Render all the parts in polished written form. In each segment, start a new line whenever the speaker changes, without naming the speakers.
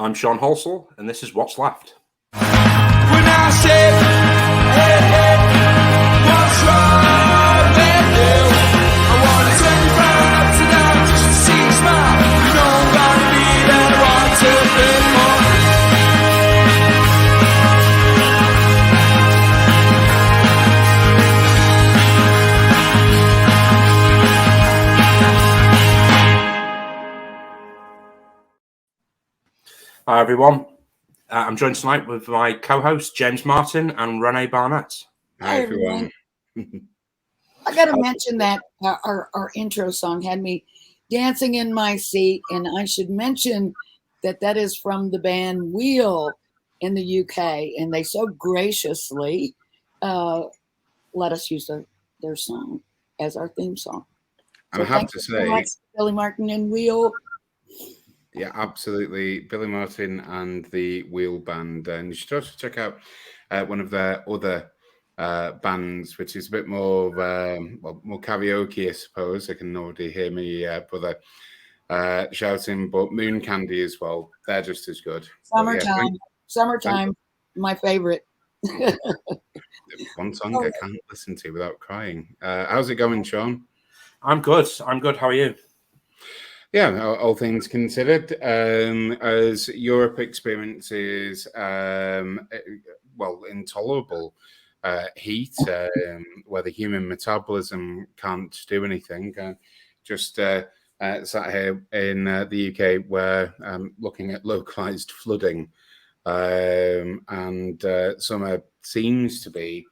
I'm Sean Halsall, and this is What's Left.
When I say, hey, hey, what's wrong with you? I want to turn you round upside down just to see you smile. You know I'm gonna be that I want to be more.
Hi, everyone. I'm joined tonight with my co-hosts, James Martin and Renee Barnett.
Hi, everyone. I got to mention that our intro song had me dancing in my seat, and I should mention that is from the band Wheel in the UK, and they so graciously let us use their song as our theme song.
So I have to say,
Billy Martin and Wheel.
Yeah, absolutely. Billy Martin and the Wheel Band. And you should also check out one of their other bands, which is a bit more more karaoke, I suppose. I can already hear me brother shouting, but Moon Candy as well. They're just as good.
Summertime, my favorite.
One song I can't listen to without crying. How's it going, Sean?
I'm good. How are you?
Yeah, all things considered, as Europe experiences, intolerable heat, where the human metabolism can't do anything. Just sat here in the UK, where I'm looking at localized flooding, and summer seems to be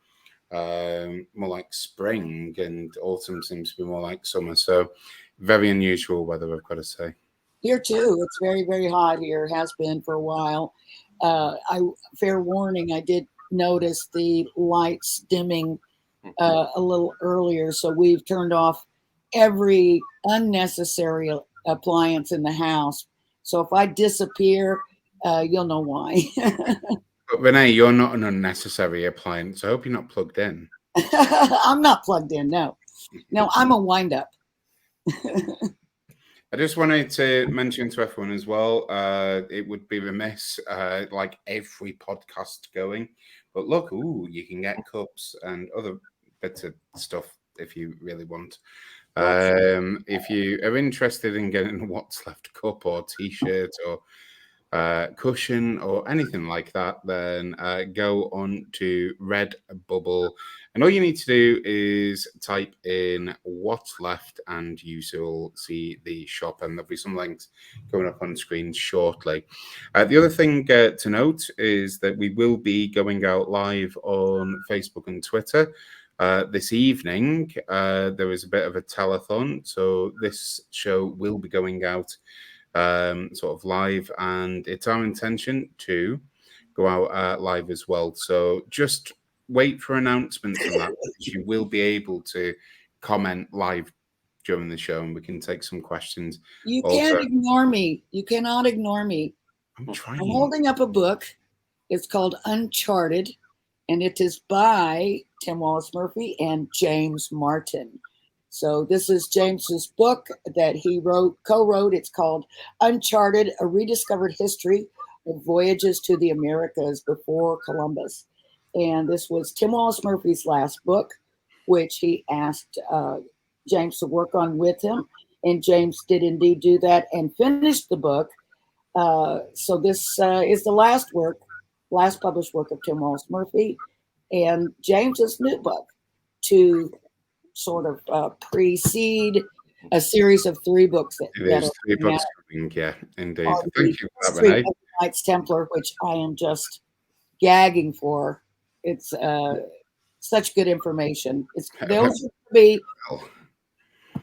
more like spring, and autumn seems to be more like summer. So very unusual weather, I've got to say.
Here too, it's very, very hot here. Has been for a while. Fair warning, I did notice the lights dimming a little earlier, so we've turned off every unnecessary appliance in the house. So if I disappear, you'll know why.
But Renee, you're not an unnecessary appliance. I hope you're not plugged in.
I'm not plugged in. No, I'm a wind-up.
I just wanted to mention to everyone as well, it would be remiss, like every podcast going, but look, you can get cups and other bits of stuff if you really want. If you are interested in getting a What's Left cup or t-shirt or cushion or anything like that, then go on to Redbubble, and all you need to do is type in What's Left and you will see the shop, and there'll be some links going up on screen shortly. The other thing to note is that we will be going out live on Facebook and Twitter this evening. There is a bit of a telethon, so this show will be going out sort of live, and it's our intention to go out live as well. So just wait for announcements on that, because you will be able to comment live during the show, and we can take some questions.
You can't ignore me. You cannot ignore me.
I'm trying.
I'm holding up a book. It's called Uncharted, and it is by Tim Wallace Murphy and James Martin. So this is James's book that he co-wrote. It's called Uncharted, A Rediscovered History of Voyages to the Americas Before Columbus. And this was Tim Wallace Murphy's last book, which he asked James to work on with him. And James did indeed do that and finished the book. So this is the last published work of Tim Wallace Murphy, and James's new book to sort of precede a series of 3 books that
are 3 books coming. Yeah, indeed. Thank you for that, Renee.
Knights Templar, which I am just gagging for. It's such good information. Those should be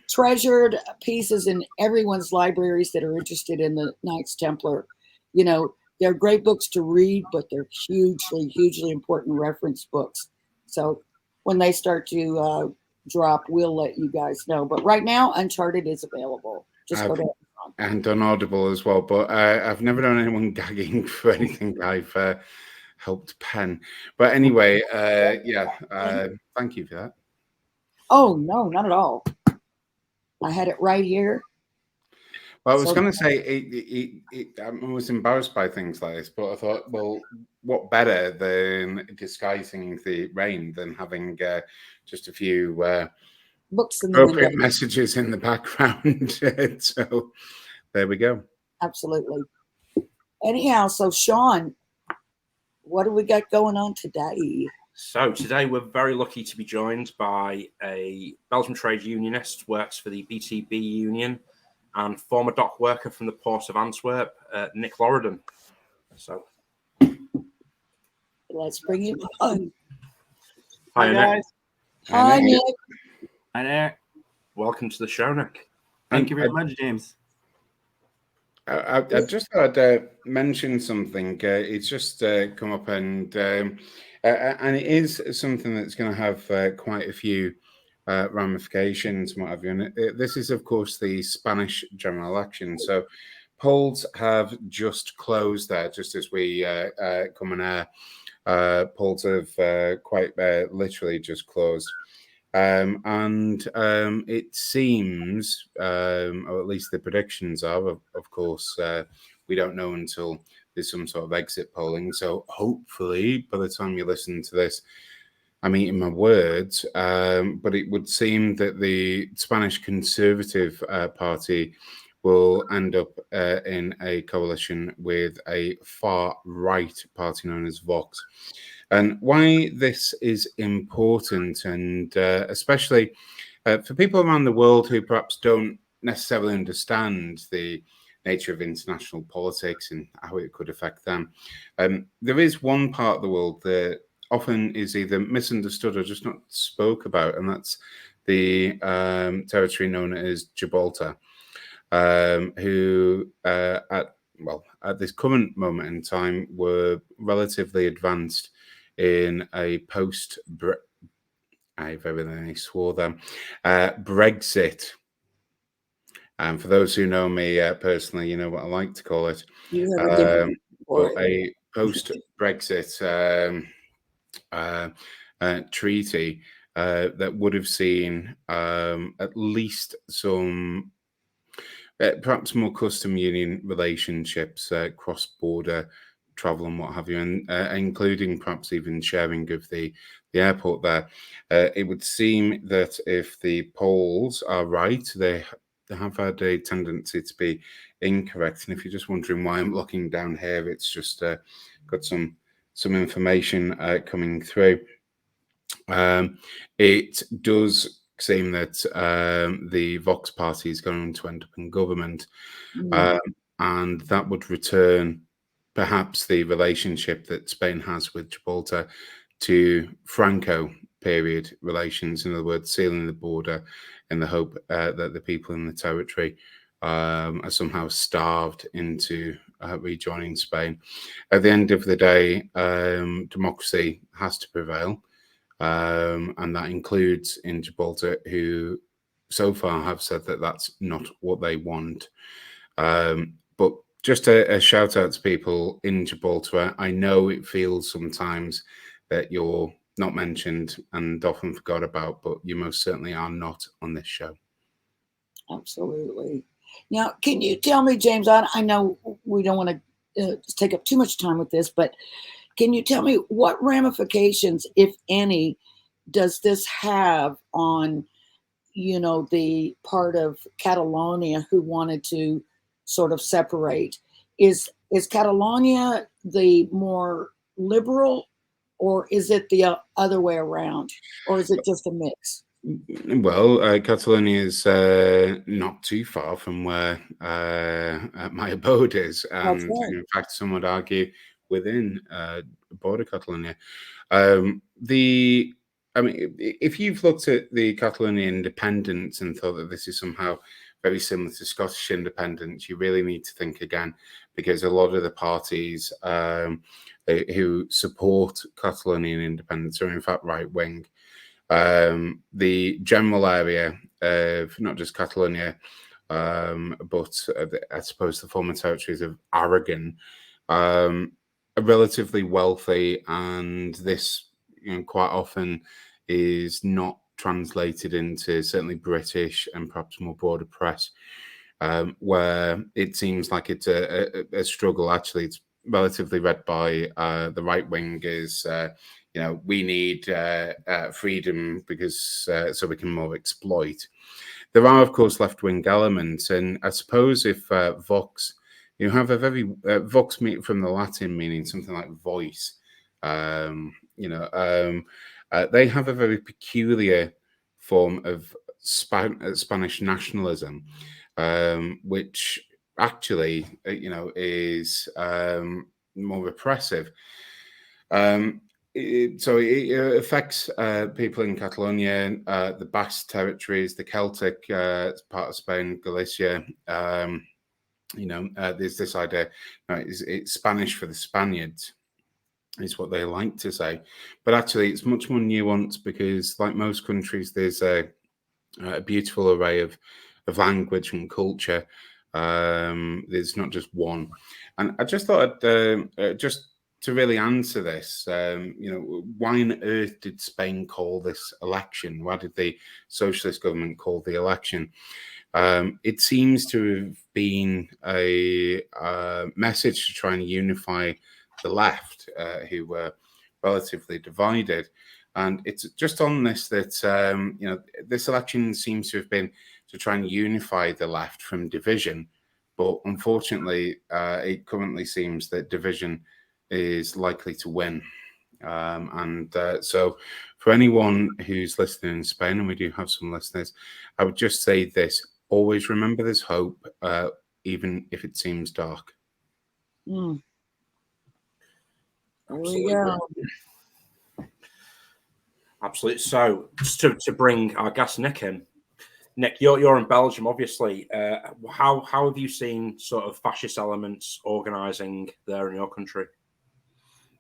treasured pieces in everyone's libraries that are interested in the Knights Templar. You know, they're great books to read, but they're hugely, hugely important reference books. So when they start to drop, we'll let you guys know. But right now, Uncharted is available. Just go to Amazon.
And on Audible as well. But I've never known anyone gagging for anything I've helped pen. But anyway, thank you for that.
Oh, no, not at all. I had it right here.
Well, I was
So
going to say I was embarrassed by things like this, but I thought, well, what better than disguising the rain than having just a few
books in the window.
appropriate messages in the background. So there we go.
Absolutely. Anyhow, so Sean, what do we got going on today?
So today we're very lucky to be joined by a Belgian trade unionist, works for the BTB union, and former dock worker from the port of Antwerp, Nick Loridan. So
Let's bring him on.
hi, Nick.
guys.
Hi, Nick.
Hi there.
Welcome to the show, Nick.
Thank you very much, James.
I just thought I'd mention something. It's just come up, and it is something that's going to have quite a few ramifications and what have you. And this is, of course, the Spanish general election. So polls have just closed there, just as we come on air. Polls have quite literally just closed. And it seems, or at least the predictions are, of course, we don't know until there's some sort of exit polling. So hopefully, by the time you listen to this, I'm eating my words, but it would seem that the Spanish Conservative Party will end up in a coalition with a far-right party known as Vox. And why this is important, and especially for people around the world who perhaps don't necessarily understand the nature of international politics and how it could affect them, there is one part of the world that often is either misunderstood or just not spoke about, and that's the territory known as Gibraltar, who at this current moment in time were relatively advanced in a I very nearly swore them, Brexit. And for those who know me personally, you know what I like to call it.
You have a different
But a post-Brexit treaty that would have seen at least some perhaps more custom union relationships, cross-border travel and what have you, and including perhaps even sharing of the airport there. It would seem that if the polls are right, they have had a tendency to be incorrect. And if you're just wondering why I'm looking down here, it's just got some information coming through. It does seem that the Vox party is going to end up in government, and that would return perhaps the relationship that Spain has with Gibraltar to Franco period relations. In other words, sealing the border in the hope that the people in the territory are somehow starved into rejoining Spain. At the end of the day, democracy has to prevail. And that includes in Gibraltar, who so far have said that that's not what they want. But just a shout out to people in Gibraltar. I know it feels sometimes that you're not mentioned and often forgot about, but you most certainly are not on this show.
Absolutely. Now, can you tell me, James, I know we don't want to take up too much time with this, but can you tell me what ramifications, if any, does this have on, the part of Catalonia who wanted to sort of separate? Is Catalonia the more liberal, or is it the other way around, or is it just a mix?
Well, Catalonia is not too far from where my abode is, and in fact, some would argue within border Catalonia. If you've looked at the Catalonia independence and thought that this is somehow very similar to Scottish independence, you really need to think again, because a lot of the parties who support Catalonian independence are in fact right wing. The general area of not just Catalonia, but I suppose the former territories of Aragon are relatively wealthy, and this quite often is not translated into certainly British and perhaps more broader press where it seems like it's a struggle. Actually, it's relatively read by the right wingers. We need freedom because so we can more exploit. There are, of course, left-wing elements, and I suppose if Vox, you have a very Vox from the Latin meaning something like voice. They have a very peculiar form of Spanish nationalism, which actually, is more repressive. It affects people in Catalonia, the Basque territories, the Celtic part of Spain, Galicia. There's this idea, it's Spanish for the Spaniards, is what they like to say. But actually, it's much more nuanced because, like most countries, there's a beautiful array of language and culture. There's not just one. And I just thought just to really answer this, why on earth did Spain call this election? Why did the socialist government call the election? It seems to have been a message to try and unify the left, who were relatively divided. And it's just on this that, this election seems to have been to try and unify the left from division. But unfortunately, it currently seems that division is likely to win. So for anyone who's listening in Spain, and we do have some listeners, I would just say this: always remember there's hope, even if it seems dark.
There we go.
Absolutely. So just to bring our guest Nick in. Nick, you're in Belgium, obviously. How have you seen sort of fascist elements organising there in your country?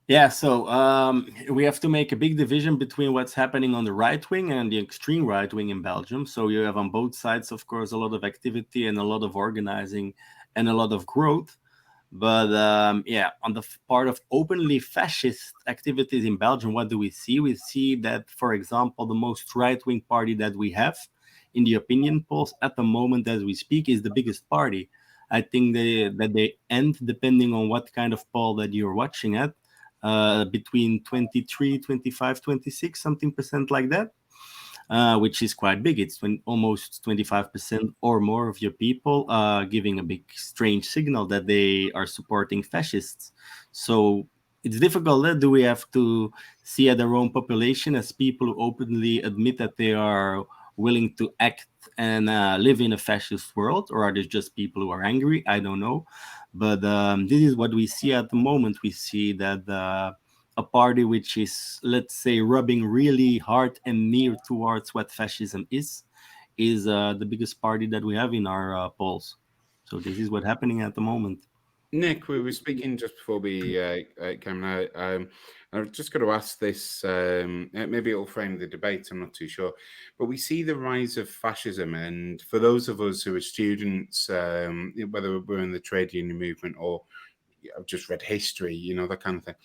Yeah, so we have to make a big division between what's happening on the right wing and the extreme right wing in Belgium. So you have on both sides, of course, a lot of activity and a lot of organizing and a lot of growth. But on the part of openly fascist activities in Belgium, what do we see? We see that, for example, the most right-wing party that we have in the opinion polls at the moment as we speak is the biggest party. I think that they end, depending on what kind of poll that you're watching at, between 23, 25, 26, something percent like that, which is quite big. It's almost 25% or more of your people giving a big strange signal that they are supporting fascists. So it's difficult. Do we have to see at their own population as people who openly admit that they are willing to act and live in a fascist world, or are there just people who are angry? I don't know. But this is what we see at the moment. We see that a party which is, let's say, rubbing really hard and near towards what fascism is the biggest party that we have in our polls. So this is what's happening at the moment.
Nick, we were speaking just before we came out. I've just got to ask this. Maybe it'll frame the debate. I'm not too sure. But we see the rise of fascism. And for those of us who are students, whether we're in the trade union movement or I've just read history, that kind of thing,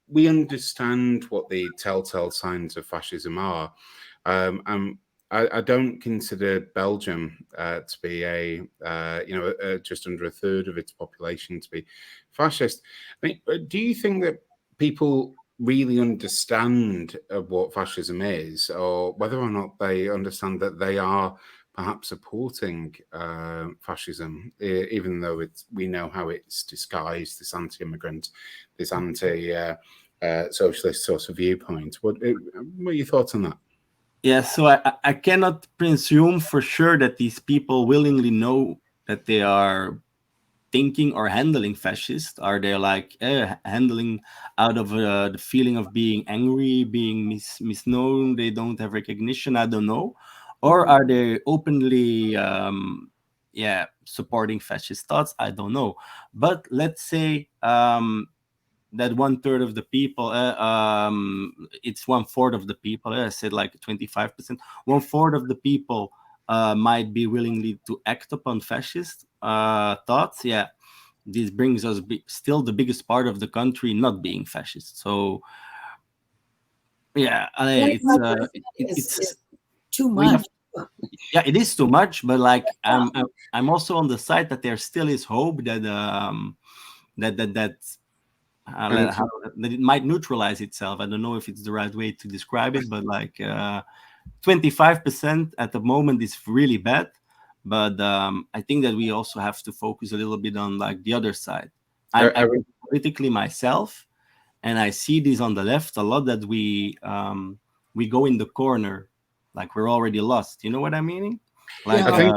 we understand what the telltale signs of fascism are. I don't consider Belgium to be just under a third of its population to be fascist. I mean, do you think that people really understand what fascism is, or whether or not they understand that they are perhaps supporting fascism, even though we know how it's disguised, this anti-immigrant, this anti-socialist sort of viewpoint? What are your thoughts on that?
Yeah, so I cannot presume for sure that these people willingly know that they are thinking or handling fascist. Are they like handling out of the feeling of being angry, being misknown, they don't have recognition? I don't know. Or are they openly supporting fascist thoughts? I don't know. But let's say that 1/3 of the people, it's 1/4 of the people, I said like 25%, 1/4 of the people might be willingly to act upon fascist thoughts. Yeah, this brings us still the biggest part of the country not being fascist. So yeah, it's
too much.
Yeah, it is too much, but like I'm also on the side that there still is hope that that that that
And
that it might neutralize itself. I don't know if it's the right way to describe it, but like 25% at the moment is really bad. But I think that we also have to focus a little bit on like the other side. I'm
I,
active politically myself, and I see this on the left a lot that we go in the corner, like we're already lost. You know what I mean? Like
I
Yeah.
think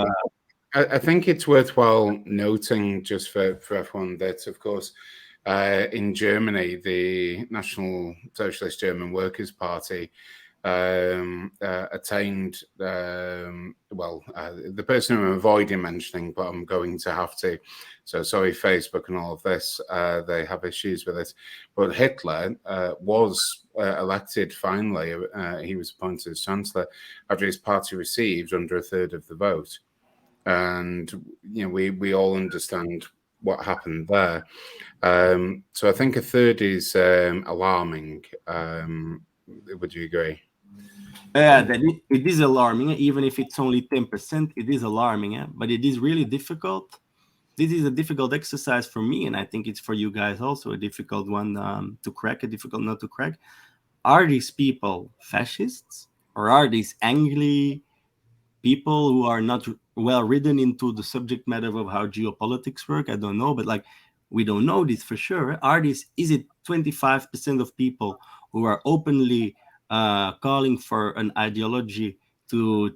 I think it's worthwhile noting just for everyone that, of course, in Germany, the National Socialist German Workers' Party attained, the person I'm avoiding mentioning, but I'm going to have to. So sorry, Facebook and all of this, they have issues with it. But Hitler was elected finally. He was appointed as Chancellor after his party received under a third of the vote. And we all understand what happened there. So I think a third is alarming. Would you agree?
yeah, it is alarming. Even if it's only 10%, it is alarming. But it is really difficult. This is a difficult exercise for me, and I think it's for you guys also a difficult one to crack, a difficult nut to crack. Are these people fascists, or are these angry people who are not well written into the subject matter of how geopolitics work? I don't know, but like we don't know this for sure. Are these, is it 25% of people who are openly calling for an ideology to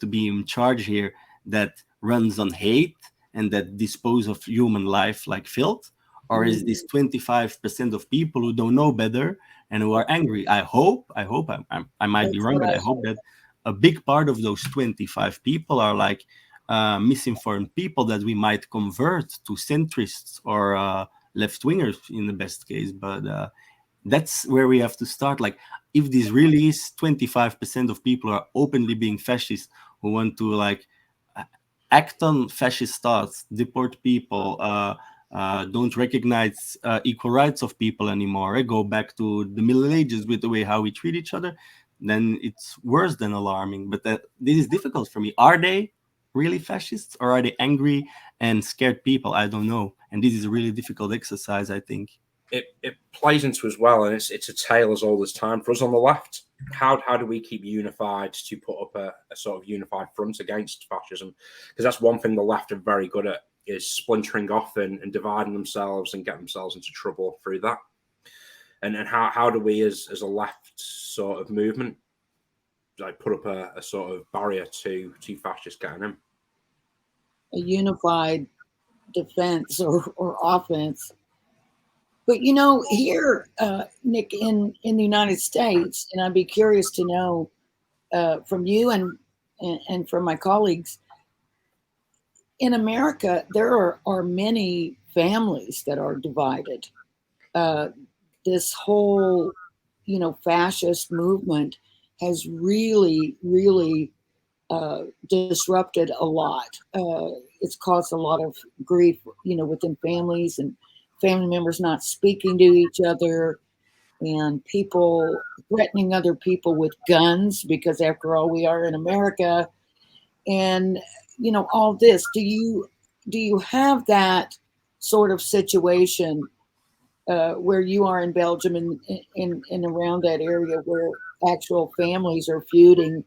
be in charge here that runs on hate and that dispose of human life like filth? Or is this 25% of people who don't know better and who are angry? I might be
That's
wrong,
what
but I
I
hope that a big part of those 25 people are like misinformed people that we might convert to centrists or left wingers in the best case. But that's where we have to start. Like, if this really is 25% of people are openly being fascist, who want to like act on fascist thoughts, deport people, don't recognize equal rights of people anymore, go back to the Middle Ages with the way how we treat each other, then it's worse than alarming. But this is difficult for me. Are they really fascists, or are they angry and scared people? I don't know. And this is a really difficult exercise, I think.
It plays into as well, and it's a tale as old as time for us on the left. How do we keep unified to put up a sort of unified front against fascism? Because that's one thing the left are very good at, is splintering off and dividing themselves and getting themselves into trouble through that. And how do we as a left sort of movement like put up a sort of barrier to fascists getting in?
a unified defense or offense. But you know, here, Nick, in the United States, and I'd be curious to know from you and from my colleagues in America, there are many families that are divided. This whole, fascist movement has really, really disrupted a lot. It's caused a lot of grief, within families and family members not speaking to each other, and people threatening other people with guns because, after all, we are in America. And all this. Do you have that sort of situation where you are in Belgium and in around that area where actual families are feuding?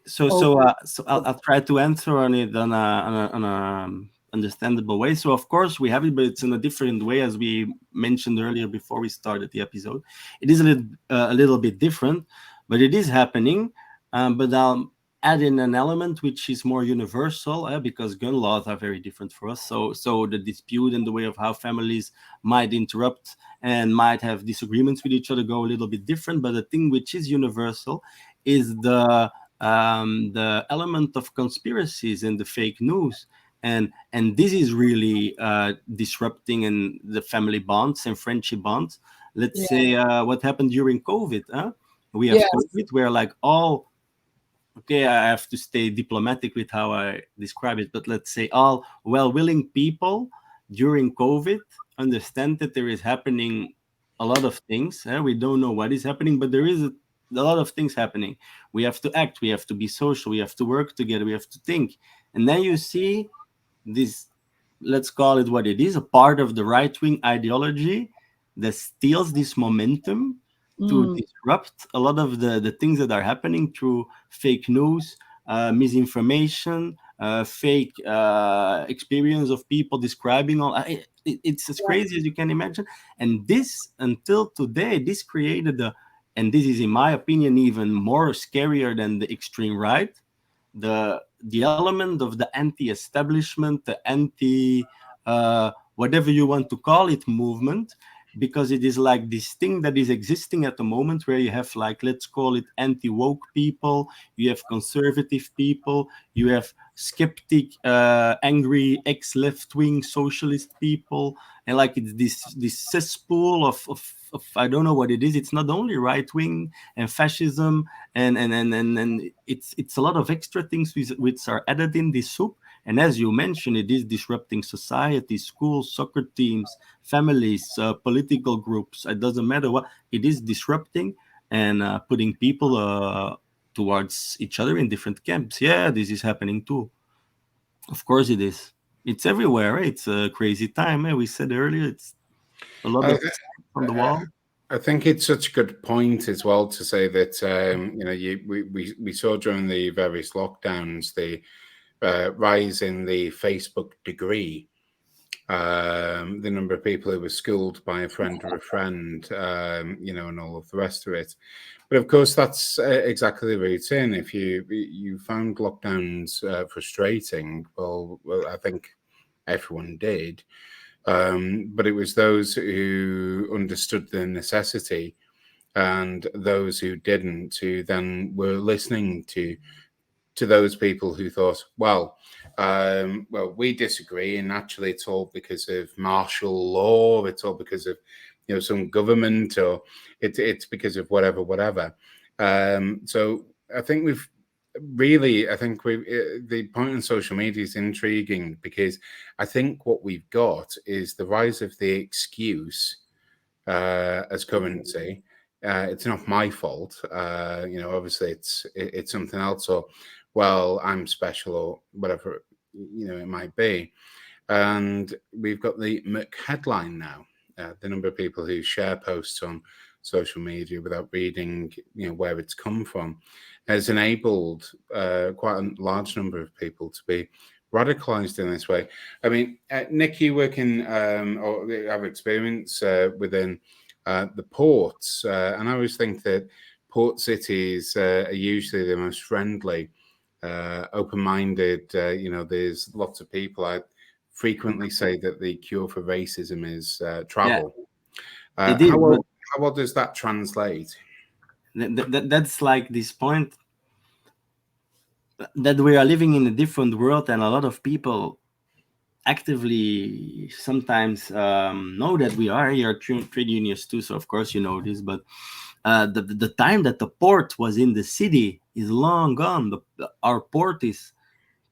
So I'll try to answer on it on a understandable way. So of course we have it, but it's in a different way, as we mentioned earlier before we started the episode. It is a little bit different, but it is happening. But I'll add in an element which is more universal, because gun laws are very different for us. So the dispute and the way of how families might interrupt and might have disagreements with each other go a little bit different. But the thing which is universal is the element of conspiracies and the fake news, and this is really disrupting in the family bonds and friendship bonds. Let's say what happened during COVID. We have COVID where like all, okay, I have to stay diplomatic with how I describe it, but let's say all well-willing people during COVID understand that there is happening a lot of things. We don't know what is happening, but there is a lot of things happening. We have to act, we have to be social, we have to work together, we have to think. And then you see this, let's call it what it is, a part of the right-wing ideology that steals this momentum to disrupt a lot of the things that are happening through fake news, misinformation, fake experience of people describing all. It's as crazy as you can imagine. And this, until today, this created and this is, in my opinion, even more scarier than the extreme right, the element of the anti-establishment, the anti whatever you want to call it movement, because it is like this thing that is existing at the moment where you have, like, let's call it anti-woke people, you have conservative people, you have skeptic, angry ex-left-wing socialist people, and like it's this cesspool of I don't know what it is. It's not only right-wing and fascism, and it's a lot of extra things which are added in this soup. And as you mentioned, it is disrupting society, schools, soccer teams, families, political groups. It doesn't matter what. It is disrupting and putting people towards each other in different camps. Yeah, this is happening too. Of course it is. It's everywhere, right? It's a crazy time. We said earlier, it's a lot of on the wall.
I think it's such a good point as well to say that we saw during the various lockdowns the rise in the Facebook degree, the number of people who were schooled by a friend or a friend, and all of the rest of it. But of course, that's exactly the route in. If you found lockdowns frustrating, well, I think everyone did. But it was those who understood the necessity and those who didn't, who then were listening to those people who thought, well, we disagree, and actually it's all because of martial law, it's all because of some government, or it's because of whatever. So I think the point on social media is intriguing, because I think what we've got is the rise of the excuse as currency. It's not my fault. Obviously it's something else, or, well, I'm special, or whatever it might be. And we've got the Muck headline now. The number of people who share posts on social media without reading where it's come from has enabled quite a large number of people to be radicalized in this way. I mean, Nick, you work in or have experience within the ports, and I always think that port cities are usually the most friendly, open-minded. There's lots of people. I frequently say that the cure for racism is travel.
It is,
how well does that translate?
That's like this point that we are living in a different world, and a lot of people actively sometimes know that we are here trade unions too, so of course you know this, but the time that the port was in the city is long gone. Our port is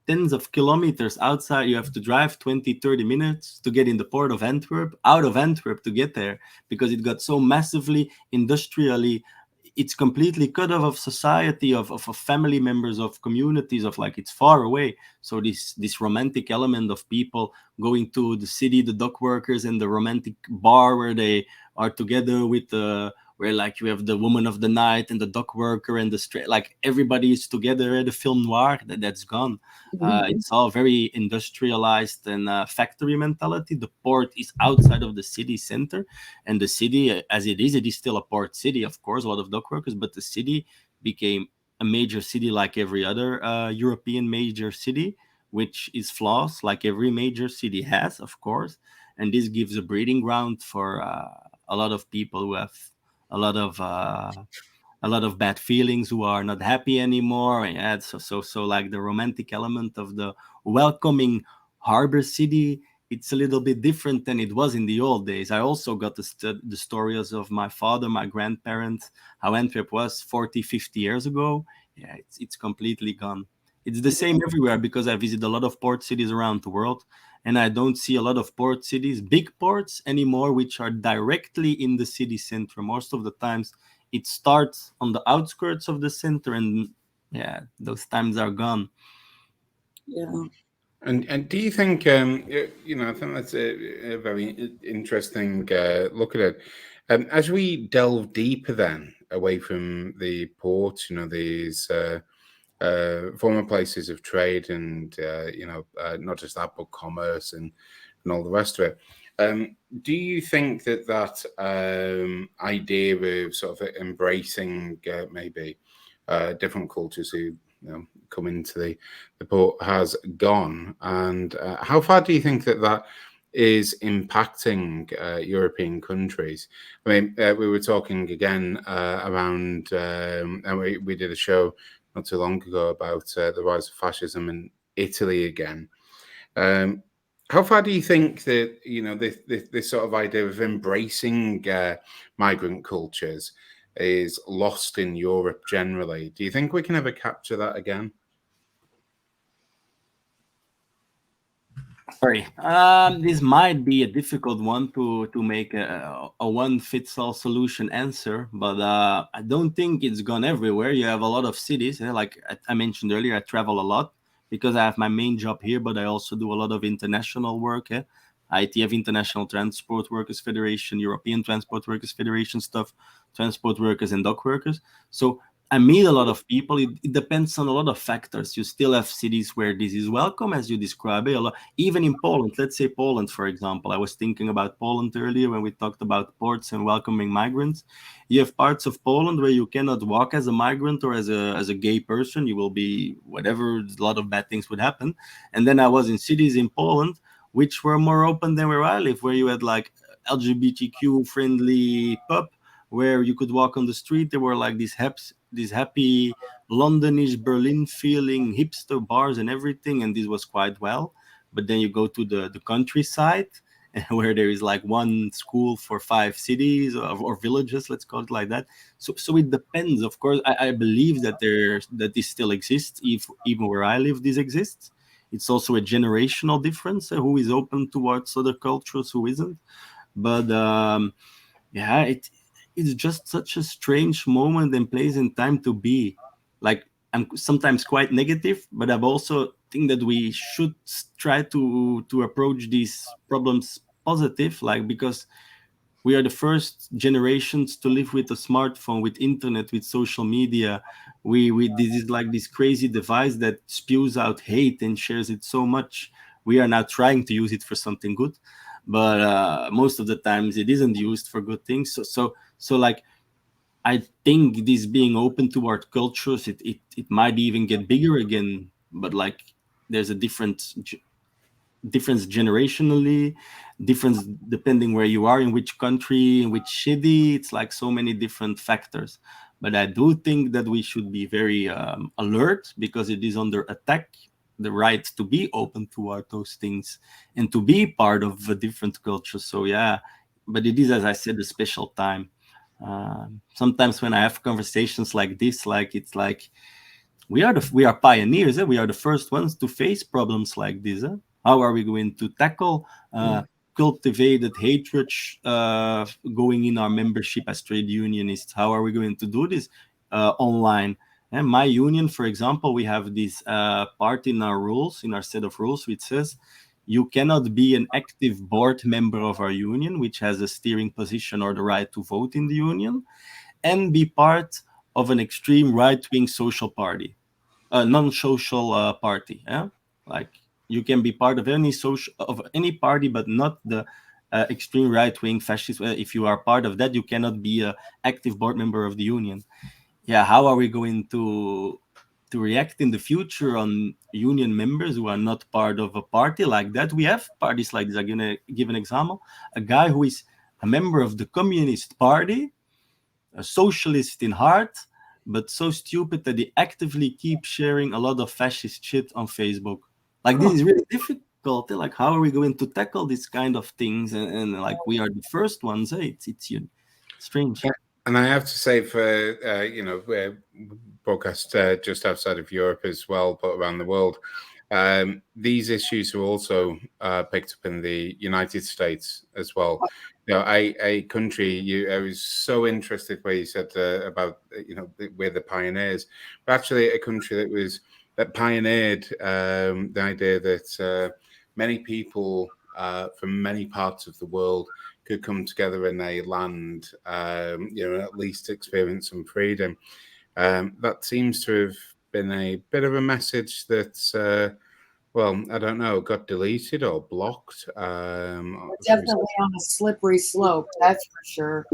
tens of kilometers outside. You have to drive 20-30 minutes to get in the port of Antwerp, out of Antwerp to get there, because it got so massively industrially. It's completely cut off of society, of family members, of communities, of like, it's far away. So this romantic element of people going to the city, the dock workers, and the romantic bar where they are together with where like you have the woman of the night and the dock worker and the straight, like everybody is together at the film noir. That's gone. It's all very industrialized and factory mentality. The port is outside of the city center, and the city, as it is still a port city, of course, a lot of dock workers, but the city became a major city like every other European major city, which is flaws like every major city has, of course. And this gives a breeding ground for a lot of people who have a lot of bad feelings, who are not happy anymore. Yeah, so like the romantic element of the welcoming harbor city, it's a little bit different than it was in the old days. I also got the stories of my father, my grandparents, how Antwerp was 40-50 years ago. Yeah, it's completely gone. It's the same everywhere, because I visit a lot of port cities around the world, and I don't see a lot of port cities, big ports anymore, which are directly in the city center. Most of the times it starts on the outskirts of the center, and yeah, those times are gone.
Yeah.
And do you think, I think that's a very interesting look at it. As we delve deeper then away from the ports, these former places of trade and, not just that, but commerce and all the rest of it. Do you think that idea of sort of embracing maybe different cultures who come into the port has gone, and how far do you think that is impacting European countries? I mean, we were talking again around, and we did a show not too long ago about the rise of fascism in Italy again. How far do you think that this sort of idea of embracing migrant cultures is lost in Europe generally? Do you think we can ever capture that again?
Sorry, this might be a difficult one to make a one fits all solution answer, but I don't think it's gone everywhere. You have a lot of cities, like I mentioned earlier. I travel a lot because I have my main job here, but I also do a lot of international work. ITF, International Transport Workers Federation, European Transport Workers Federation stuff, transport workers and dock workers. So I meet a lot of people. It depends on a lot of factors. You still have cities where this is welcome, as you describe it. Even in Poland, let's say Poland, for example. I was thinking about Poland earlier when we talked about ports and welcoming migrants. You have parts of Poland where you cannot walk as a migrant or as a gay person. You will be whatever. A lot of bad things would happen. And then I was in cities in Poland which were more open than where I live, where you had like LGBTQ friendly pub where you could walk on the street. There were like these happy Londonish Berlin feeling hipster bars and everything, and this was quite well. But then you go to the countryside where there is like one school for 5 cities or villages, let's call it like that. So it depends. Of course, I believe that this still exists. Even where I live, this exists. It's also a generational difference, who is open towards other cultures, who isn't. But it's just such a strange moment and place and time to be. Like, I'm sometimes quite negative, but I also think that we should try to approach these problems positive, like, because we are the first generations to live with a smartphone, with internet, with social media. This is like this crazy device that spews out hate and shares it so much. We are now trying to use it for something good, but most of the times it isn't used for good things. So like, I think this being open toward cultures, it might even get bigger again. But like, there's a difference generationally, difference depending where you are, in which country, in which city. It's like so many different factors. But I do think that we should be very alert, because it is under attack, the right to be open toward those things and to be part of a different culture. So yeah, but it is, as I said, a special time. Sometimes when I have conversations like this, like, it's like we are pioneers. We are the first ones to face problems like this. How are we going to tackle cultivated hatred going in our membership as trade unionists? How are we going to do this online? And my union, for example, we have this part in our rules, in our set of rules, which says you cannot be an active board member of our union, which has a steering position or the right to vote in the union, and be part of an extreme right-wing social party, a non-social party. Yeah, like, you can be part of any party, but not the extreme right-wing fascist. If you are part of that, you cannot be an active board member of the union. Yeah, how are we going to react in the future on union members who are not part of a party like that? We have parties like this. I'm gonna give an example. A guy who is a member of the Communist Party, a socialist in heart, but so stupid that he actively keeps sharing a lot of fascist shit on Facebook. Like, this is really difficult. Like, how are we going to tackle this kind of things? And like, we are the first ones. It's strange.
And I have to say, for broadcast just outside of Europe as well, but around the world, these issues are also picked up in the United States as well. a country. I was so interested where you said about we're the pioneers, but actually a country that pioneered the idea that many people from many parts of the world could come together in a land, at least experience some freedom. That seems to have been a bit of a message that. Well, I don't know, got deleted or blocked.
We're definitely on a slippery slope, that's for sure.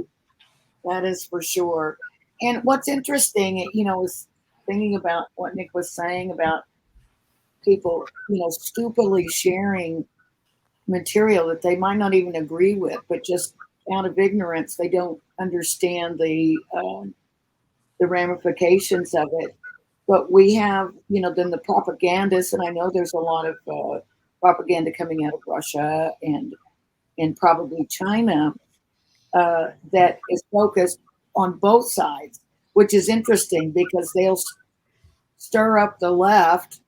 That is for sure. And what's interesting, is thinking about what Nick was saying about people, stupidly sharing material that they might not even agree with, but just out of ignorance, they don't understand the ramifications of it. But we have, then the propagandists, and I know there's a lot of propaganda coming out of Russia and probably China that is focused on both sides, which is interesting because they'll stir up the left,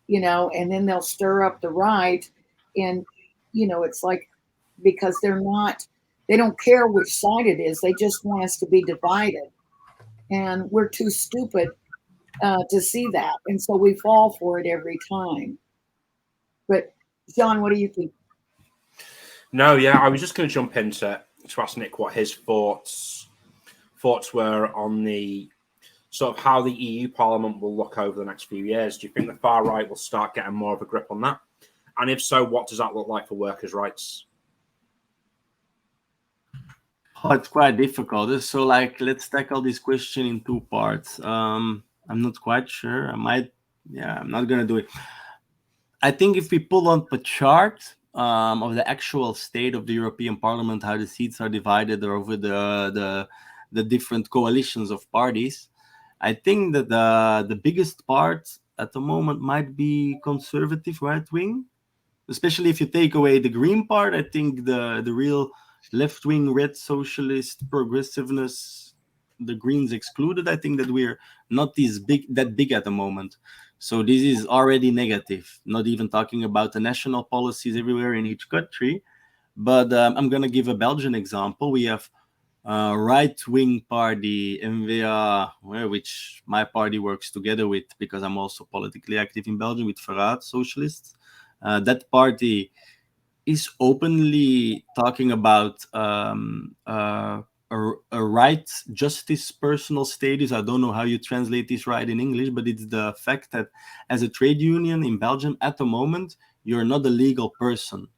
and then they'll stir up the right. And, it's like, because they don't care which side it is. They just want us to be divided. And we're too stupid to see that. And so we fall for it every time. But John, what do you think?
No, yeah, I was just going to jump in to ask Nick what his thoughts were on the sort of how the EU Parliament will look over the next few years. Do you think the far right will start getting more of a grip on that? And if so, what does that look like for workers' rights?
Oh, it's quite difficult. So, let's tackle this question in two parts. I'm not quite sure. I'm not going to do it. I think if we pull up a chart of the actual state of the European Parliament, how the seats are divided over the different coalitions of parties, I think that the biggest part at the moment might be conservative right-wing, especially if you take away the green part. I think the real left-wing, red socialist progressiveness, the Greens excluded, I think that we're not that big at the moment. So this is already negative, not even talking about the national policies everywhere in each country. But I'm going to give a Belgian example. We have a right-wing party, N-VA, which my party works together with because I'm also politically active in Belgium with Verraad, socialists. That party is openly talking about a right, justice, personal status. I don't know how you translate this right in English, but it's the fact that as a trade union in Belgium at the moment, you're not a legal person.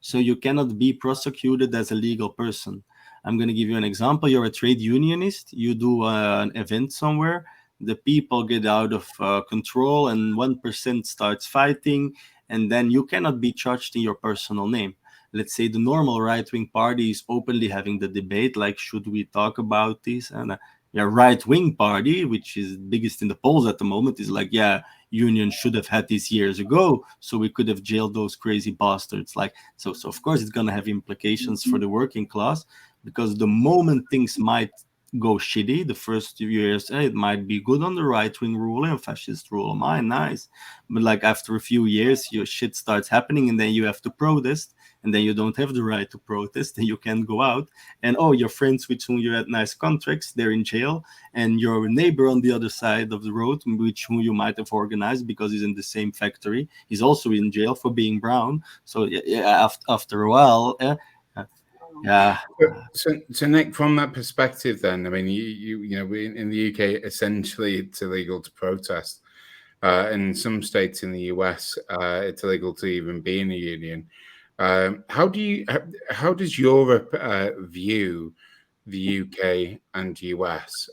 So you cannot be prosecuted as a legal person. I'm going to give you an example. You're a trade unionist. You do an event somewhere. The people get out of control and 1% starts fighting. And then you cannot be charged in your personal name. Let's say the normal right-wing party is openly having the debate, like, should we talk about this? And right-wing party, which is biggest in the polls at the moment, is like, yeah, union should have had this years ago, so we could have jailed those crazy bastards. So of course it's going to have implications for the working class, because the moment things might go shitty, the first 2 years, it might be good on the right-wing rule and fascist rule, nice. But after a few years, your shit starts happening, and then you have to protest, and then you don't have the right to protest, and you can't go out. And your friends with whom you had nice contracts, they're in jail, and your neighbor on the other side of the road, which whom you might have organized because he's in the same factory, he's also in jail for being brown. So after a while, yeah.
So Nick, from that perspective, then, I mean, you in the UK, essentially, it's illegal to protest. In some states in the US, it's illegal to even be in a union. How does Europe view the UK and US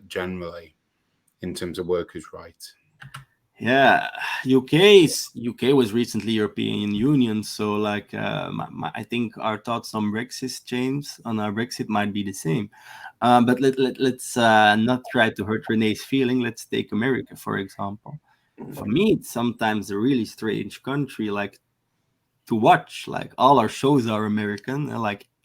generally in terms of workers' rights?
Yeah, UK was recently European Union, so I think our thoughts on Brexit might be the same. But let's not try to hurt Renee's feeling. Let's take America, for example. For me, it's sometimes a really strange country, to watch. All our shows are American.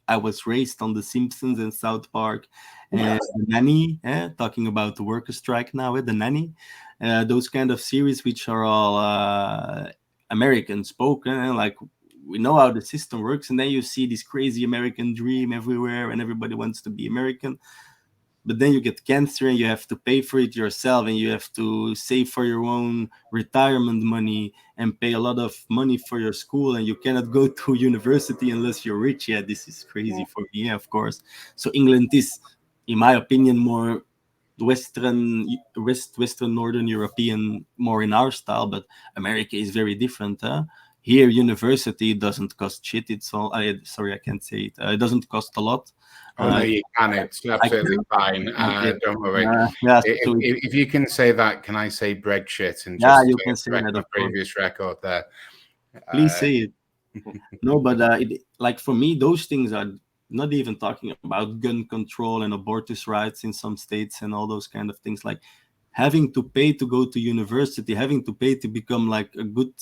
I was raised on The Simpsons and South Park, and The Nanny, talking about the worker strike now, The Nanny. Those kind of series which are all American spoken, we know how the system works, and then you see this crazy American dream everywhere, and everybody wants to be American. But then you get cancer and you have to pay for it yourself, and you have to save for your own retirement money and pay a lot of money for your school, and you cannot go to university unless you're rich. Yeah, this is crazy for me, of course. So England is, in my opinion, more Western Northern European, more in our style, but America is very different. Here, university doesn't cost shit. It's all, sorry, I can't say it. It doesn't cost a lot.
Oh, no, you can. It's absolutely fine. Don't worry. If you can say that, can I say Brexit and just
you can say that,
the previous record there?
Please say it. No, but like for me, those things are not even talking about gun control and abortus rights in some states and all those kind of things. Like having to pay to go to university, having to pay to become like a good,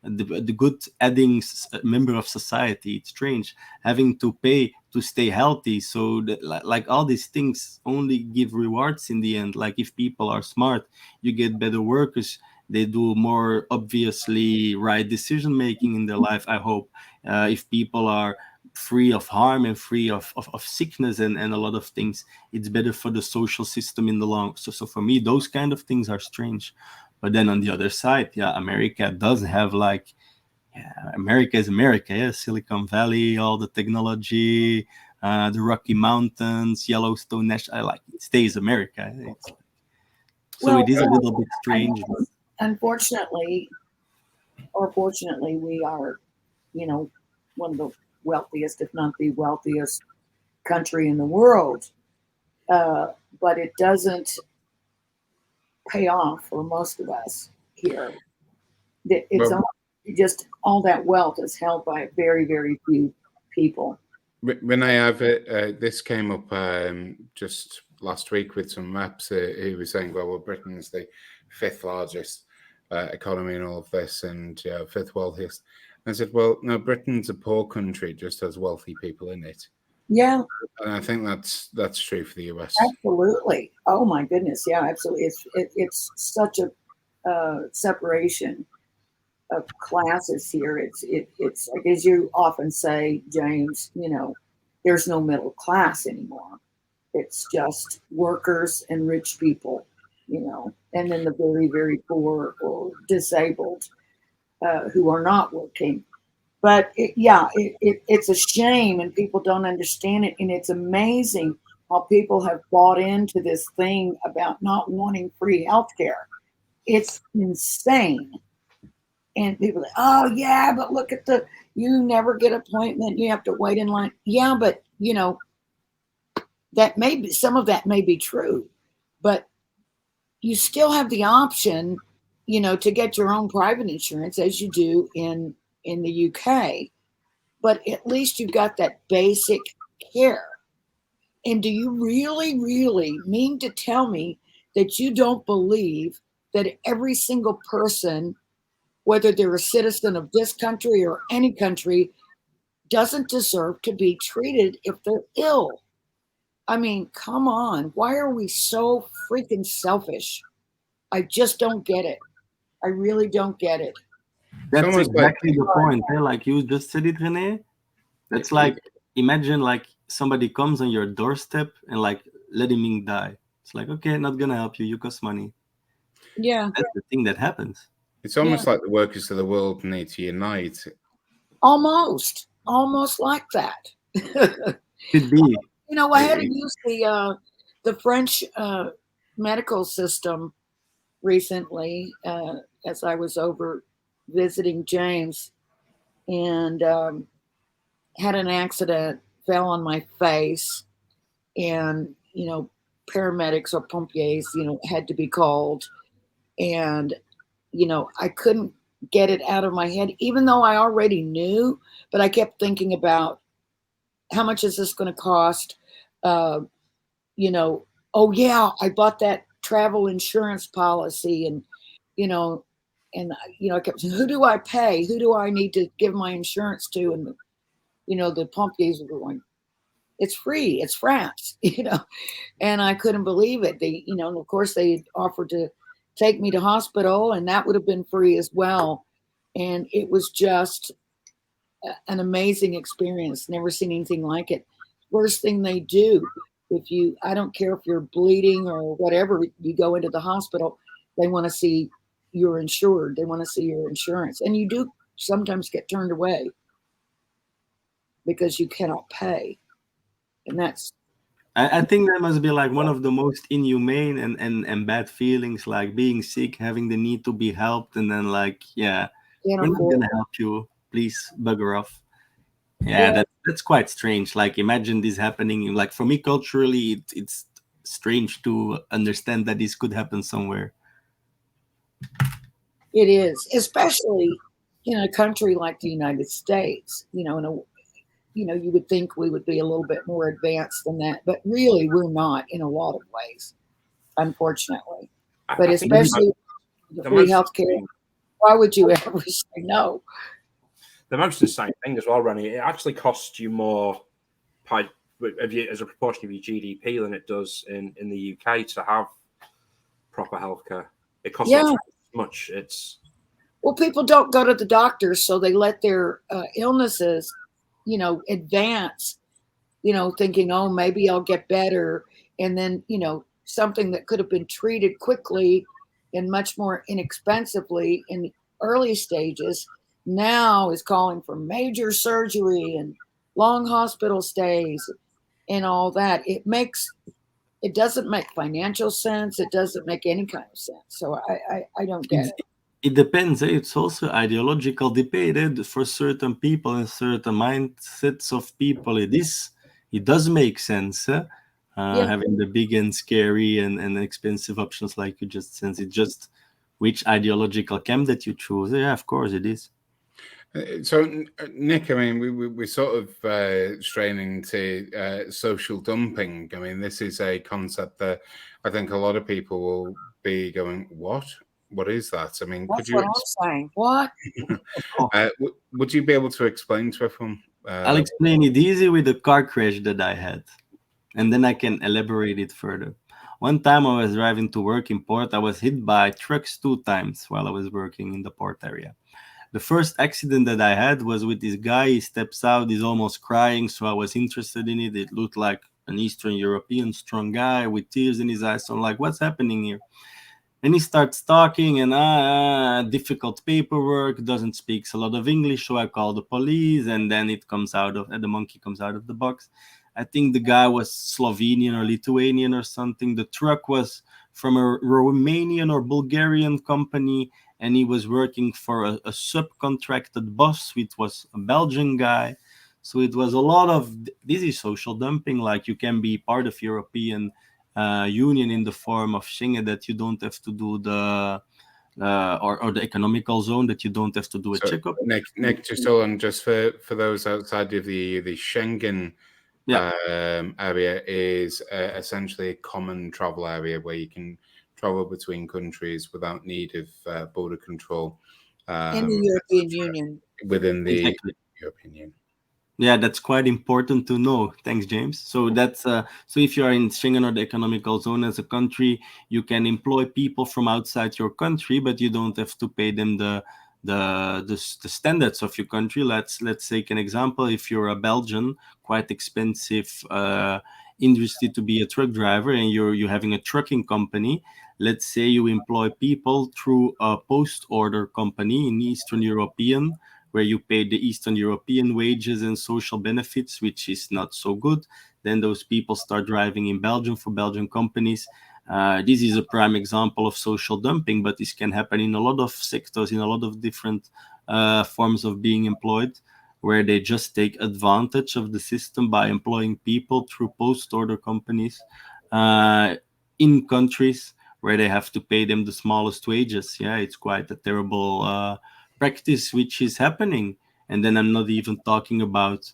the good adding member of society. It's strange. Having to pay to stay healthy. So that, like all these things only give rewards in the end. Like if people are smart, you get better workers. They do more obviously right decision making in their life, I hope. If people are free of harm and free of sickness and a lot of things, it's better for the social system in the long. So for me, those kind of things are strange. But then on the other side, America does have like, America is America, Silicon Valley, all the technology, the Rocky Mountains, Yellowstone National, like it stays America. So it is a little bit strange.
Unfortunately, or fortunately, we are, one of the wealthiest, if not the wealthiest country in the world. But it doesn't pay off for most of us here. It's just all that wealth is held by very, very few people.
When I have it, this came up just last week with some maps. He was saying, well, Britain's the fifth largest economy in all of this, and fifth wealthiest. I said, well, no, Britain's a poor country, just has wealthy people in it.
Yeah.
And I think that's true for the US.
Absolutely. Oh my goodness. Yeah, absolutely. It's such a separation of classes here. It's like, as you often say, James, there's no middle class anymore. It's just workers and rich people, and then the very, very poor or disabled who are not working. But it's a shame, and people don't understand it. And it's amazing how people have bought into this thing about not wanting free healthcare. It's insane. And people are like, oh yeah, but look at you never get an appointment. You have to wait in line. Yeah, but that may be, some of that may be true, but you still have the option, to get your own private insurance as you do in the UK, but at least you've got that basic care. And do you really, really mean to tell me that you don't believe that every single person, whether they're a citizen of this country or any country, doesn't deserve to be treated if they're ill? I mean, come on. Why are we so freaking selfish? I just don't get it. I really don't get it.
That's exactly the point. Like you just said it, René. That's like, imagine like somebody comes on your doorstep and like let him die. It's like, okay, not gonna help you. You cost money.
Yeah.
That's the thing that happens.
It's almost like the workers of the world need to unite.
Almost like that.
Could be.
I had to use the French medical system recently as I was over visiting James, and had an accident, fell on my face, and paramedics or pompiers had to be called, and I couldn't get it out of my head, even though I already knew, but I kept thinking about how much is this going to cost. Oh yeah, I bought that travel insurance policy, and I kept saying, who do I pay? Who do I need to give my insurance to? And the pompiers were going, it's free, it's France, and I couldn't believe it. They, and of course they offered to take me to hospital, and that would have been free as well. And it was just an amazing experience. Never seen anything like it. Worst thing they do, I don't care if you're bleeding or whatever, you go into the hospital, they want to see you're insured. They want to see your insurance. And you do sometimes get turned away because you cannot pay. And that's,
I think that must be like one of the most inhumane and bad feelings, like being sick, having the need to be helped, and then like, yeah,
can't
we're not
afford
gonna
it.
help you. Please bugger off.
Yeah.
Yeah, that's quite strange. Like, imagine this happening. Like, for me, culturally, it's strange to understand that this could happen somewhere.
It is, especially in a country like the United States. You would think we would be a little bit more advanced than that, but really we're not in a lot of ways, unfortunately. But
I think
especially the
the
free
most
healthcare, why would you ever say no?
the most insane thing as well, Ronnie, it actually costs you more as a proportion of your GDP than it does in the UK to have proper healthcare. It costs
Yeah.
so much.
Well, people don't go to the doctors, so they let their illnesses, advance, thinking, oh, maybe I'll get better. And then, something that could have been treated quickly and much more inexpensively in the early stages now is calling for major surgery and long hospital stays and all that. It doesn't make financial sense. It doesn't make any kind of sense. So I don't get it.
It depends. It's also ideological debate. For certain people and certain mindsets of people, it does make sense.
Yeah.
Having the big and scary and expensive options, like you just said. It's just which ideological camp that you choose. Yeah, of course it is.
So, Nick, I mean, we're sort of straining to social dumping. I mean, this is a concept that I think a lot of people will be going, "What? What is that?" I mean,
That's what I'm saying. What?
Would you be able to explain to everyone?
I'll explain it easy with a car crash that I had, and then I can elaborate it further. One time I was driving to work in port. I was hit by trucks 2 times while I was working in the port area. The first accident that I had was with this guy. He steps out, he's almost crying, so I was interested in it. It looked like an Eastern European strong guy with tears in his eyes. So I'm like, what's happening here? And he starts talking and difficult paperwork, doesn't speak a lot of English, so I call the police, and then the monkey comes out of the box. I think the guy was Slovenian or Lithuanian or something. The truck was from a Romanian or Bulgarian company, and he was working for a subcontracted boss, which was a Belgian guy. So it was a lot of, this is social dumping, like you can be part of European Union in the form of Schengen, that you don't have to do the or the economical zone, that you don't have to do a checkup.
Nick, just hold on, just for those outside of the Schengen area is essentially a common travel area where you can travel between countries without need of border control.
In the European Union.
Within the European Union.
Yeah, that's quite important to know. Thanks, James. So that's so if you are in Schengen or the economical zone as a country, you can employ people from outside your country, but you don't have to pay them the standards of your country. Let's take an example. If you're a Belgian, quite expensive industry to be a truck driver, and you're having a trucking company. Let's say you employ people through a post order company in Eastern European, where you pay the Eastern European wages and social benefits, which is not so good. Then those people start driving in Belgium for Belgian companies. This is a prime example of social dumping, but this can happen in a lot of sectors, in a lot of different forms of being employed, where they just take advantage of the system by employing people through post-order companies in countries where they have to pay them the smallest wages. Yeah, it's quite a terrible practice which is happening. And then I'm not even talking about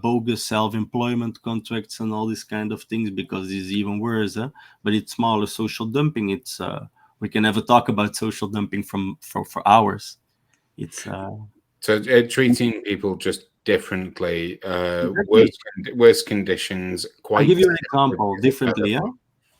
bogus self-employment contracts and all these kind of things, because it's even worse. But it's smaller social dumping. It's we can have a talk about social dumping for hours. It's
so treating people just differently, worse conditions.
I'll give you an example differently. Yeah?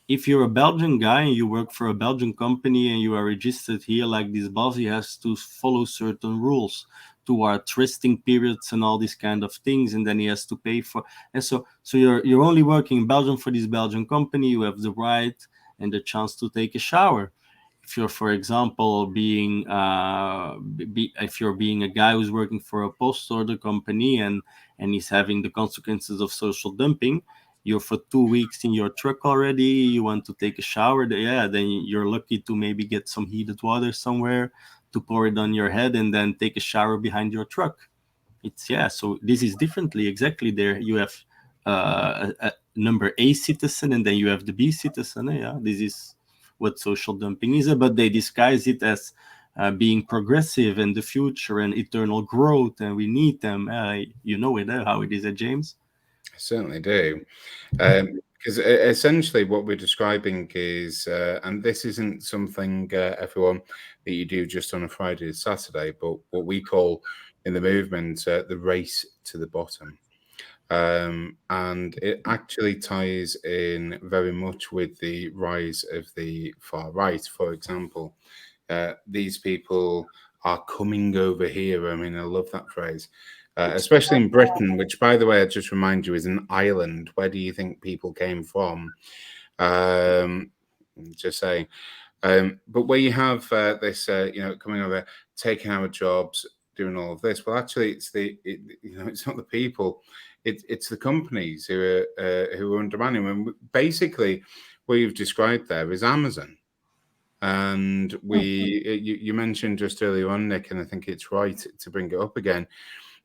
If you're a Belgian guy and you work for a Belgian company and you are registered here, like this boss, he has to follow certain rules. towards resting periods and all these kind of things, and then he has to pay for. And so you're only working in Belgium for this Belgian company. You have the right and the chance to take a shower. If you're, for example, being if you're being a guy who's working for a post order company and he's having the consequences of social dumping, you're for 2 weeks in your truck already, you want to take a shower, then you're lucky to maybe get some heated water somewhere to pour it on your head and then take a shower behind your truck. So this is differently. Exactly, there you have a number A citizen and then you have the B citizen. This is what social dumping is, but they disguise it as being progressive and the future and eternal growth, and we need them. You know it, how it is, James?
I certainly do. Because essentially what we're describing is, and this isn't something, everyone, that you do just on a Friday or Saturday, but what we call in the movement the race to the bottom. And it actually ties in very much with the rise of the far right. For example, these people are coming over here. I mean, I love that phrase. Especially in Britain, which, by the way, I just remind you, is an island. Where do you think people came from? Just saying. But where you have this, coming over, taking our jobs, doing all of this. Well, actually, it's not the people. It's the companies who are undermining them. Basically, what you've described there is Amazon. And you mentioned just earlier on, Nick, and I think it's right to bring it up again.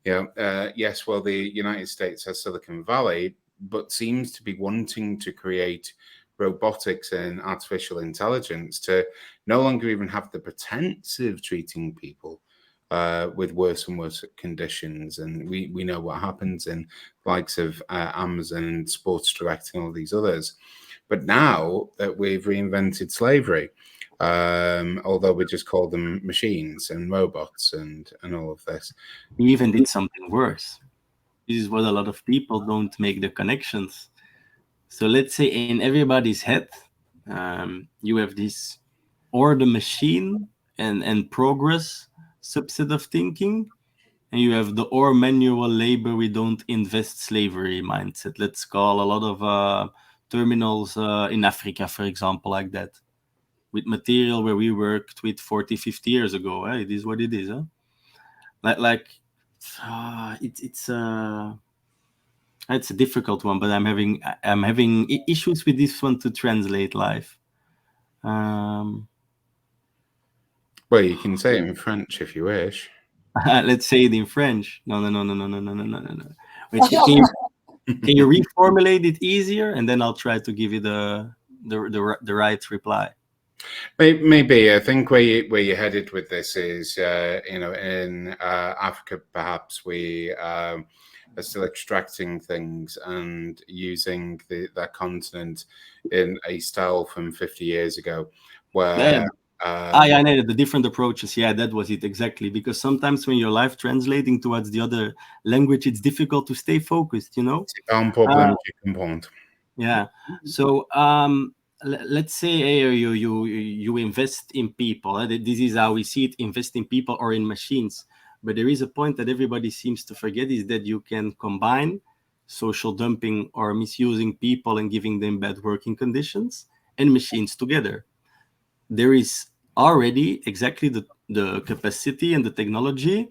Yes, well, the United States has Silicon Valley, but seems to be wanting to create robotics and artificial intelligence to no longer even have the pretense of treating people with worse and worse conditions. And we know what happens in the likes of Amazon, Sports Direct, and all these others. But now that we've reinvented slavery, although we just call them machines and robots and all of this.
We even did something worse. This is what a lot of people don't make the connections. So let's say in everybody's head, you have this or the machine and progress subset of thinking, and you have the or manual labor, we don't invest slavery mindset. Let's call a lot of terminals in Africa, for example, like that, with material where we worked with 40, 50 years ago. It is what it is. It's a difficult one, but I'm having issues with this one to translate live.
Well, you can say it in French if you wish.
Let's say it in French. No. Wait, can you reformulate it easier, and then I'll try to give you the right reply.
Maybe I think where you're headed with this is, in Africa, perhaps we are still extracting things and using that continent in a style from 50 years ago, where.
I know the different approaches. Yeah, that was it exactly. Because sometimes when you're live translating towards the other language, it's difficult to stay focused. Yeah. So let's say you invest in people. This is how we see it: invest in people or in machines. But there is a point that everybody seems to forget: is that you can combine social dumping or misusing people and giving them bad working conditions and machines together. There is already exactly the capacity and the technology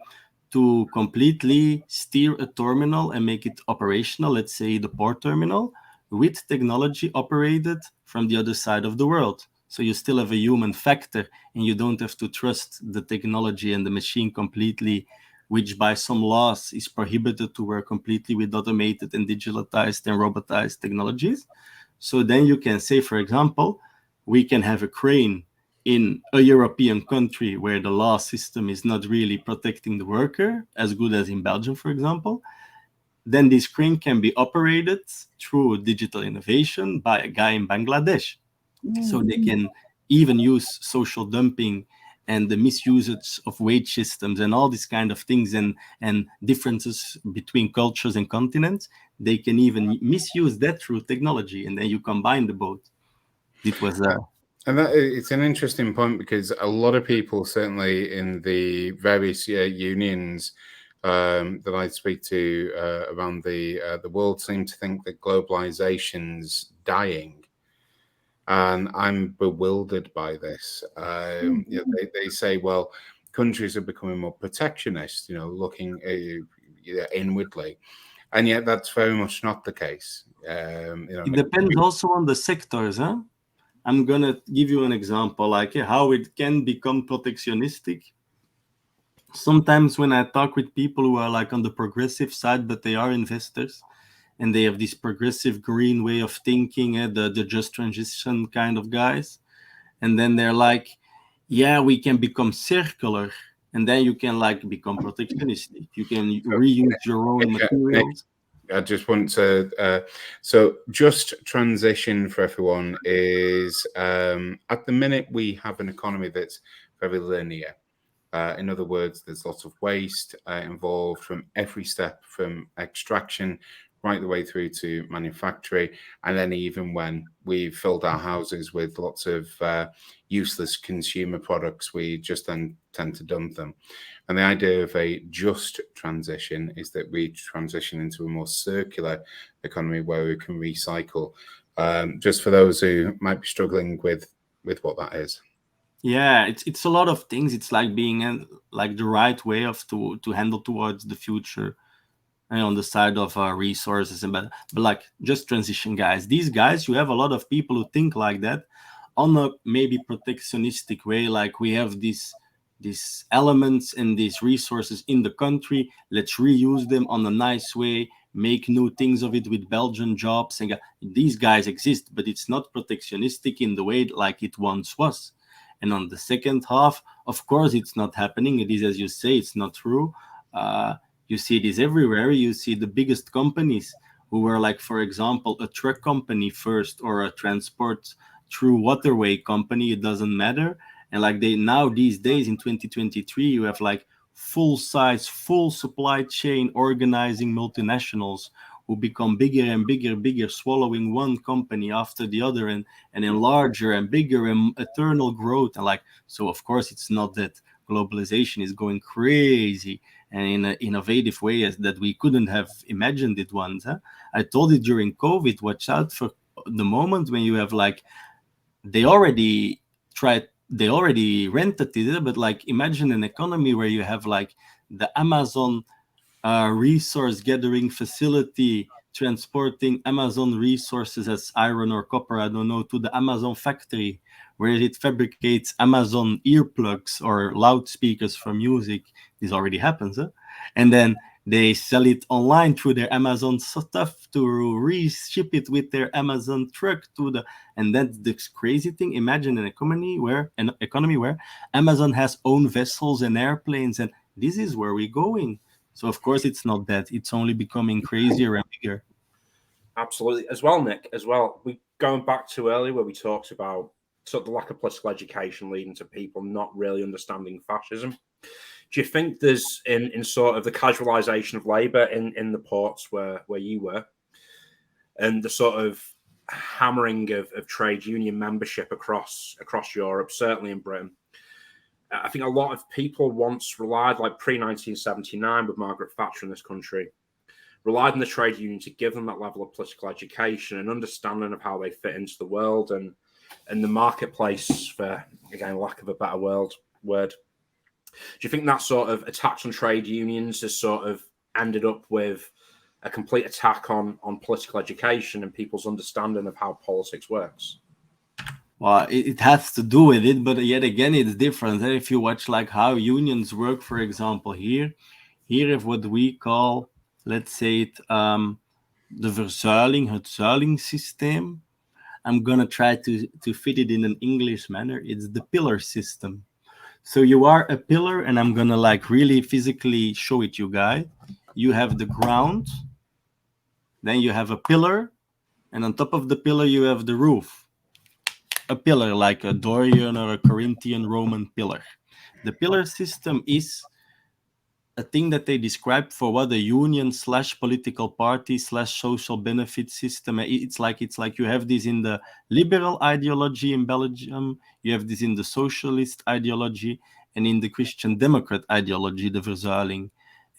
to completely steer a terminal and make it operational, let's say the port terminal, with technology operated from the other side of the world. So you still have a human factor, and you don't have to trust the technology and the machine completely, which by some laws is prohibited to work completely with automated and digitalized and robotized technologies. So then you can say, for example, we can have a crane in a European country where the law system is not really protecting the worker as good as in Belgium, for example. Then this crane can be operated through digital innovation by a guy in Bangladesh. So they can even use social dumping and the misusage of wage systems and all these kind of things and differences between cultures and continents. They can even misuse that through technology, and then you combine the both. It was
And that it's an interesting point because a lot of people, certainly in the various unions that I speak to around the world, seem to think that globalization's dying, and I'm bewildered by this. They say, well, countries are becoming more protectionist, looking inwardly, and yet that's very much not the case.
It depends also on the sectors, huh? I'm gonna give you an example, like how it can become protectionistic. Sometimes when I talk with people who are like on the progressive side, but they are investors, and they have this progressive green way of thinking, the just transition kind of guys, and then they're like, yeah, we can become circular, and then you can like become protectionistic. You can reuse your own materials.
I just want to so just transition for everyone is at the minute we have an economy that's very linear. In other words, there's lots of waste involved from every step, from extraction right the way through to manufacturing, and then even when we've filled our houses with lots of useless consumer products, we just then tend to dump them. And the idea of a just transition is that we transition into a more circular economy where we can recycle. Just for those who might be struggling with what that is.
Yeah, it's a lot of things. It's like being like the right way of to handle towards the future, and on the side of resources, and but like just transition guys. These guys, you have a lot of people who think like that on a maybe protectionistic way. Like we have these elements and these resources in the country. Let's reuse them on a nice way. Make new things of it with Belgian jobs, and these guys exist, but it's not protectionistic in the way like it once was. And on the second half, of course, it's not happening. It is, as you say, it's not true. You see this everywhere. You see the biggest companies who were like, for example, a truck company first or a transport through waterway company. It doesn't matter. And like they now these days in 2023, you have like full size, full supply chain organizing multinationals who become bigger and bigger, swallowing one company after the other, and then larger and bigger and eternal growth. And like, so of course it's not that globalization is going crazy and in an innovative way as that we couldn't have imagined it once. Huh? I told you during COVID, watch out for the moment when you have like, they already rented it, but like imagine an economy where you have like the Amazon resource gathering facility transporting Amazon resources as iron or copper, I don't know, to the Amazon factory where it fabricates Amazon earplugs or loudspeakers for music. This already happens, huh? And then they sell it online through their Amazon stuff to reship it with their Amazon truck to the, and that's the crazy thing. Imagine an economy where Amazon has own vessels and airplanes, and this is where we're going. So of course it's not that. It's only becoming crazier and bigger.
Absolutely. As well, Nick, as well, we going back to earlier where we talked about sort of the lack of political education leading to people not really understanding fascism. Do you think there's in sort of the casualization of labour in the ports where you were, and the sort of hammering of trade union membership across Europe, certainly in Britain? I think a lot of people once relied, like pre-1979 with Margaret Thatcher in this country, relied on the trade union to give them that level of political education and understanding of how they fit into the world and the marketplace, for, again, lack of a better word. Do you think that sort of attacks on trade unions has sort of ended up with a complete attack on political education and people's understanding of how politics works?
Well, it has to do with it, but yet again, it's different. If you watch like how unions work, for example, here is what we call, let's say it, the verzuiling, het zuilingssysteem. I'm gonna try to fit it in an English manner. It's the pillar system. So you are a pillar, and I'm gonna like really physically show it you guys. You have the ground, then you have a pillar, and on top of the pillar you have the roof. A pillar like a Dorian or a Corinthian Roman pillar. The pillar system is a thing that they described for what a union / political party / social benefit system. It's like you have this in the liberal ideology in Belgium, you have this in the socialist ideology, and in the Christian Democrat ideology, the verzuiling.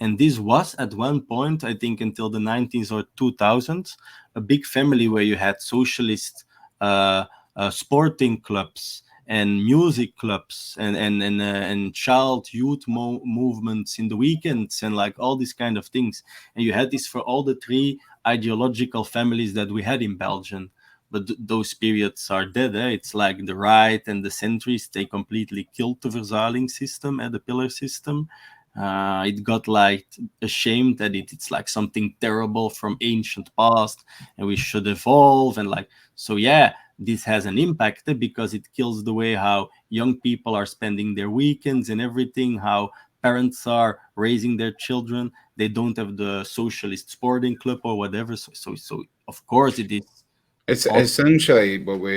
And this was at one point, I think until the 90s or 2000s, a big family where you had socialist sporting clubs and music clubs and child youth movements in the weekends and like all these kind of things. And you had this for all the three ideological families that we had in Belgium. But those periods are dead. It's like the right and the centrists, they completely killed the verzuiling system and the pillar system. It got like ashamed that it's like something terrible from ancient past and we should evolve. And like, so yeah, this has an impact because it kills the way how young people are spending their weekends and everything, how parents are raising their children. They don't have the socialist sporting club or whatever. So of course it is.
It's essentially what what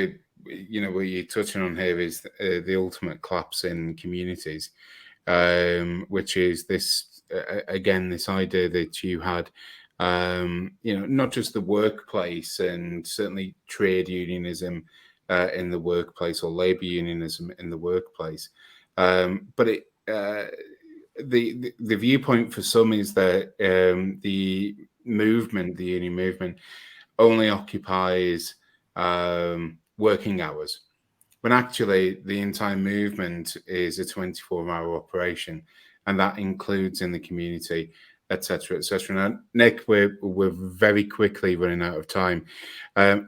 you're touching on here is the ultimate collapse in communities. Which is this again, this idea that you had, not just the workplace and certainly trade unionism in the workplace or labor unionism in the workplace, but the viewpoint for some is that the union movement, only occupies working hours, when actually the entire movement is a 24-hour operation, and that includes in the community, etc., etc. Now, Nick, we're very quickly running out of time.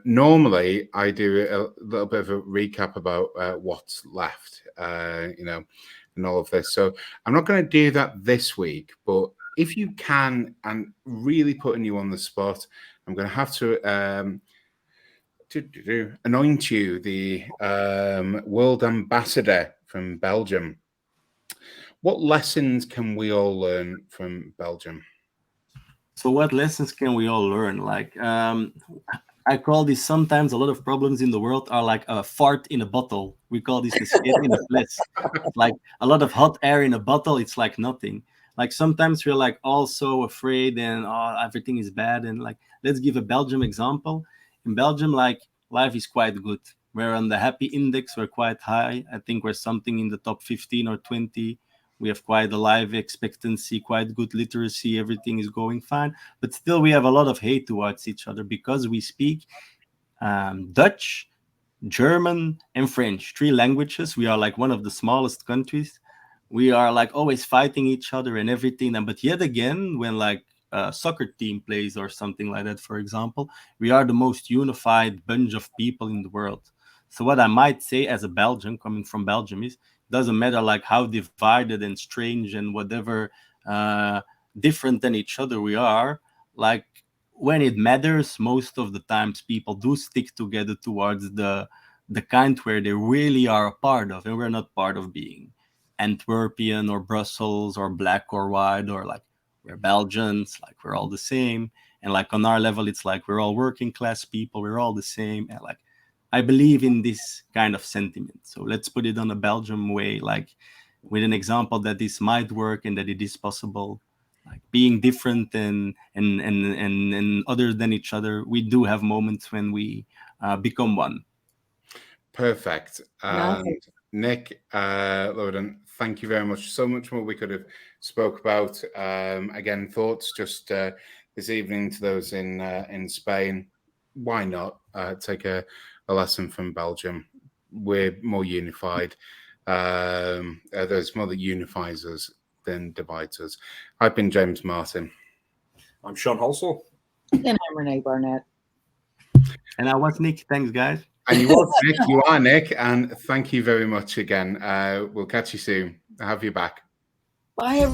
Normally, I do a little bit of a recap about what's left, and all of this. So I'm not going to do that this week, but if you can, and really putting you on the spot, I'm going to have to anoint you the world ambassador from Belgium. What lessons can we all learn from Belgium?
So what lessons can we all learn? Like, I call this sometimes a lot of problems in the world are like a fart in a bottle. We call this the spit in a flesh. Like a lot of hot air in a bottle, it's like nothing. Like sometimes we're like all so afraid and everything is bad. And like, let's give a Belgium example. In Belgium, like life is quite good. We're on the happy index, we're quite high. I think we're something in the top 15 or 20. We have quite a life expectancy, quite good literacy, everything is going fine. But still we have a lot of hate towards each other because we speak Dutch, German, and French, 3 languages. We are like one of the smallest countries. We are like always fighting each other and everything. But yet again, when like a soccer team plays or something like that, for example, we are the most unified bunch of people in the world. So what I might say as a Belgian, coming from Belgium, is doesn't matter like how divided and strange and whatever different than each other we are, like when it matters, most of the times people do stick together towards the kind where they really are a part of, and we're not part of being Antwerpian or Brussels or black or white, or like we're Belgians, like we're all the same. And like on our level, it's like we're all working class people, we're all the same. And like I believe in this kind of sentiment. So let's put it on a Belgium way, like with an example that this might work and that it is possible. Like being different and other than each other, we do have moments when we become one.
Perfect. Nick Loridan, thank you very much. So much more we could have spoke about. Again, thoughts just this evening to those in Spain. Why not take a lesson from Belgium? We're more unified. There's more that unifies us than divides us. I've been James Martin.
I'm Sean Halsall.
And I'm Renee Barnett.
And I was Nick. Thanks, guys.
And you are Nick. You are Nick. And thank you very much again. We'll catch you soon. I'll have you back.
Bye.